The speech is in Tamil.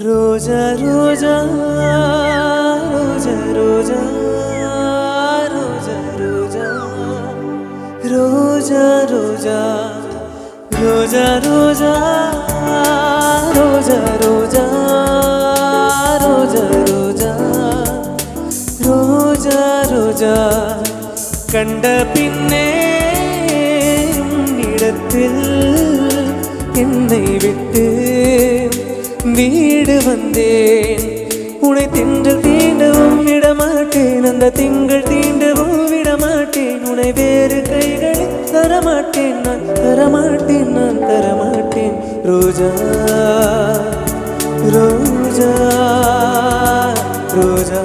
ரோஜா ரோஜா ரோஜா ரோஜா ரோஜா ரோஜா ரோஜா ரோஜா ரோஜா ரோஜா ரோஜா ரோஜா ரோஜா ரோஜா ரோஜா ரோஜா கண்ட பின்னே உன்னிடத்தில் என்னை விட்டு வீடு வந்தேன். உன்னை திங்கள் தீண்டவும் விடமாட்டேன், அந்த திங்கள் தீண்டவும் விடமாட்டேன். உன்னை வேறு கைகளில் தரமாட்டேன், நான் தரமாட்டேன், நான் தரமாட்டேன். ரோஜா ரோஜா ரோஜா